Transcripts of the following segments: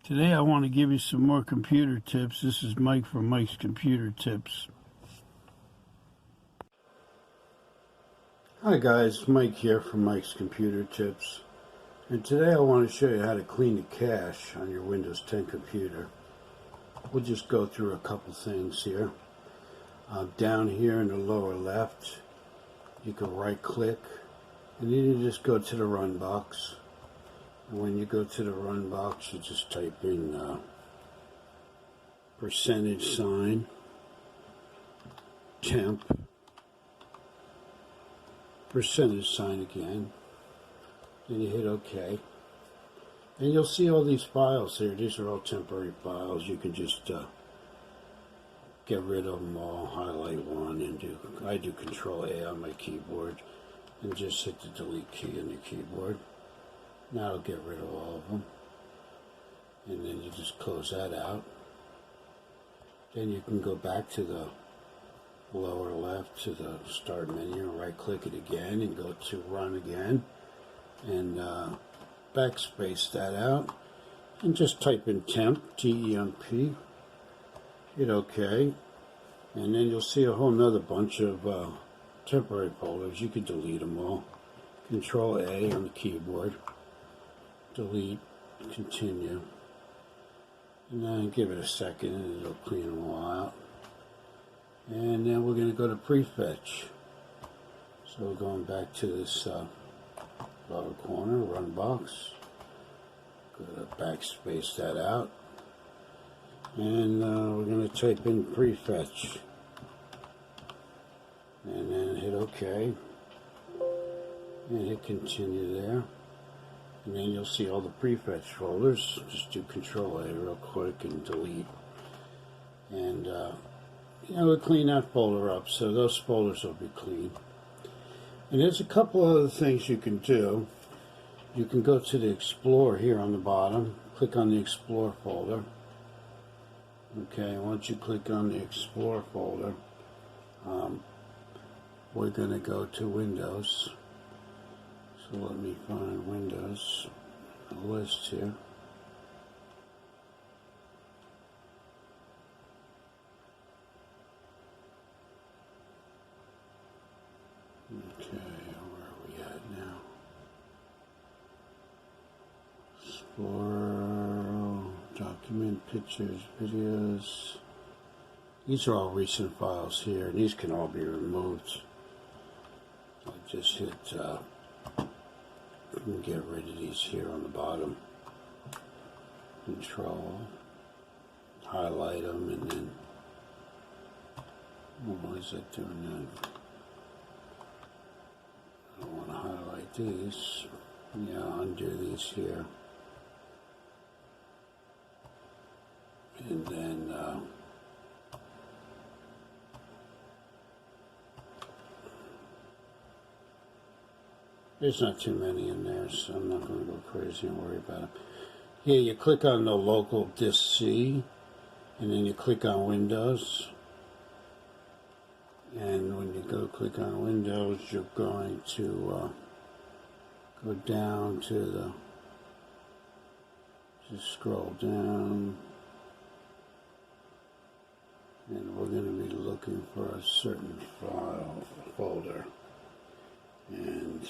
Today I want to give you some more computer tips. This is Mike from Mike's Computer Tips. Hi guys, Mike here from Mike's Computer Tips. And today I want to show you how to clean the cache on your Windows 10 computer. We'll just go through a couple things here. Down here in the lower left, you can right click and then you just go to the run box. And when you go to the run box, you just type in %, temp, % again, and you hit OK. And you'll see all these files here. These are all temporary files. You can just get rid of them all, highlight one, and I do Control A on my keyboard, and just hit the delete key on the keyboard. Now I'll get rid of all of them, and then you just close that out. Then you can go back to the lower left to the start menu and right click it again and go to run again and backspace that out and just type in temp, T-E-M-P, hit OK, and then you'll see a whole nother bunch of temporary folders. You can delete them all. Control A on the keyboard, delete, continue, and then give it a second and it'll clean them all out. And then we're going to go to prefetch. So we're going back to this lower corner, run box. Go to backspace that out. And we're going to type in prefetch. And then hit OK. And hit continue there. And then you'll see all the prefetch folders. Just do Control A real quick and delete. And we'll clean that folder up, so those folders will be clean. And there's a couple other things you can do. You can go to the Explorer here on the bottom, click on the Explorer folder. Okay, once you click on the Explorer folder, we're going to go to Windows. So let me find Windows, a list here. Okay, where are we at now? Explorer, document, pictures, videos. These are all recent files here, and these can all be removed. I just hit get rid of these here on the bottom. Control, highlight them, and then why is that doing that? I don't want to highlight these. Yeah, undo these here. And then there's not too many in there, so I'm not going to go crazy and worry about it. Here you click on the local disk C, and then you click on Windows. And when you go click on Windows, you're going to go down to the, just scroll down, and we're going to be looking for a certain folder, and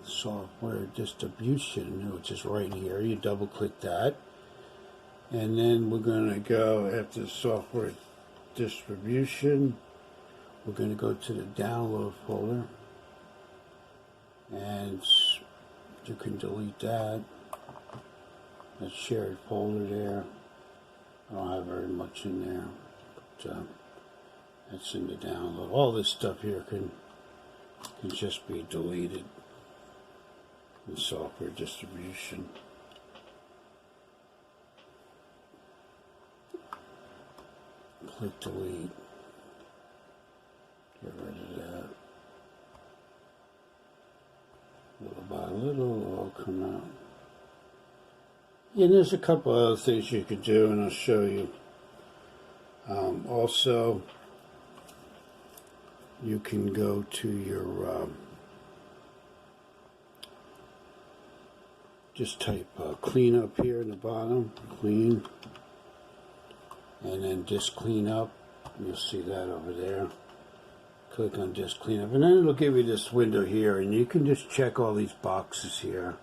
software distribution, which is right here. You double click that, and then we're going to go after software distribution. We're going to go to the download folder, and you can delete that. That shared folder there. I don't have very much in there, but that's in the download. All this stuff here can just be deleted in software distribution. Click delete. Get rid of that. Little by little, it'll all come out. Yeah, there's a couple other things you could do, and I'll show you. Also, you can go to your just type clean up here in the bottom, clean, and then disk cleanup. You'll see that over there. Click on disk cleanup, and then it'll give you this window here, and you can just check all these boxes here,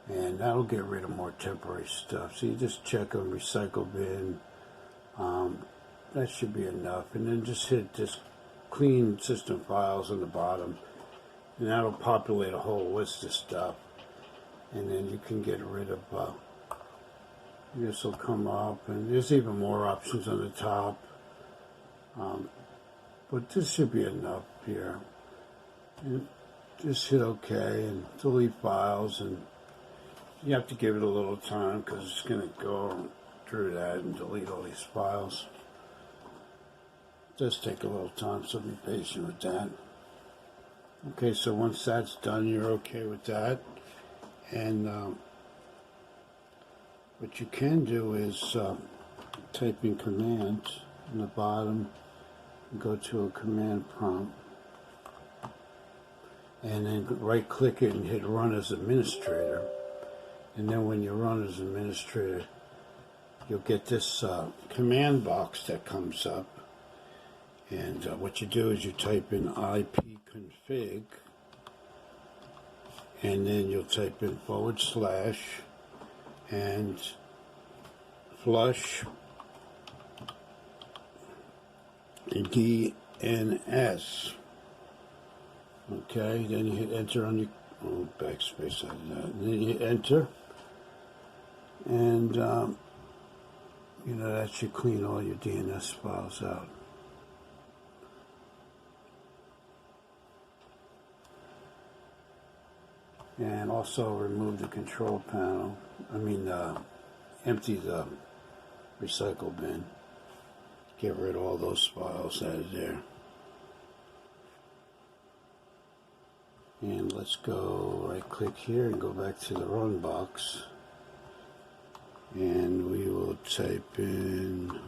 and that'll get rid of more temporary stuff. So you just check on recycle bin. That should be enough, and then just hit this clean system files on the bottom, and that'll populate a whole list of stuff. And then you can get rid of this will come up, and there's even more options on the top, but this should be enough here. And just hit OK and delete files, and you have to give it a little time because it's going to go through that and delete all these files. It does take a little time, so be patient with that. Okay, so once that's done, you're okay with that. And what you can do is type in command in the bottom, and go to a command prompt, and then right click it and hit run as administrator. And then when you run as administrator, you'll get this command box that comes up. And what you do is you type in ipconfig, and then you'll type in / and flush DNS. Okay, then you hit enter on your backspace out of that, and then you hit enter, and you know, that should clean all your DNS files out. And also remove the control panel. Empty the recycle bin. Get rid of all those files out of there. And let's go right click here and go back to the run box. And we will type in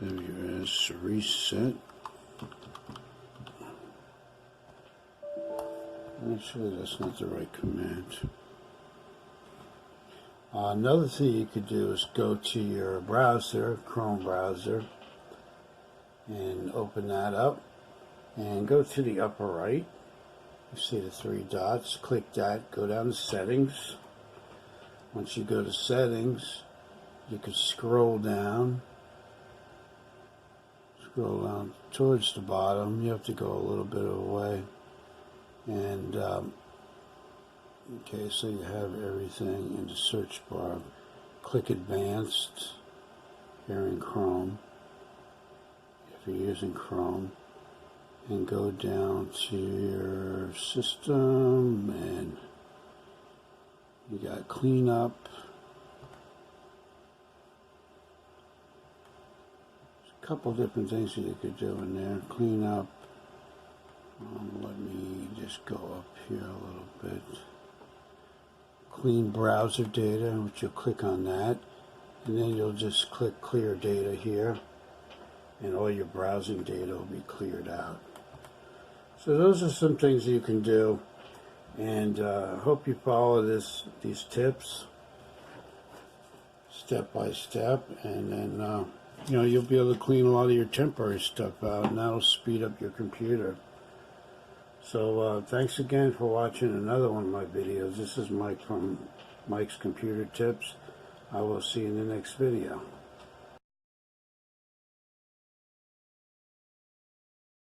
WS reset. Actually, that's not the right command. Another thing you could do is go to your browser, Chrome browser, and open that up, and go to the upper right. You see the 3 dots, click that, go down to settings. Once you go to settings, you can scroll down towards the bottom. You have to go a little bit of a way. And okay, so you have everything in the search bar. Click advanced here in Chrome, if you're using Chrome, and go down to your system, and you got cleanup. There's a couple different things that you could do in there. Cleanup. Let me just go up here a little bit. Clean browser data, which you'll click on that, and then you'll just click clear data here, and all your browsing data will be cleared out. So those are some things you can do, and hope you follow these tips step by step, and then you'll be able to clean a lot of your temporary stuff out, and that'll speed up your computer. So thanks again for watching another one of my videos. This is Mike from Mike's Computer Tips. I will see you in the next video.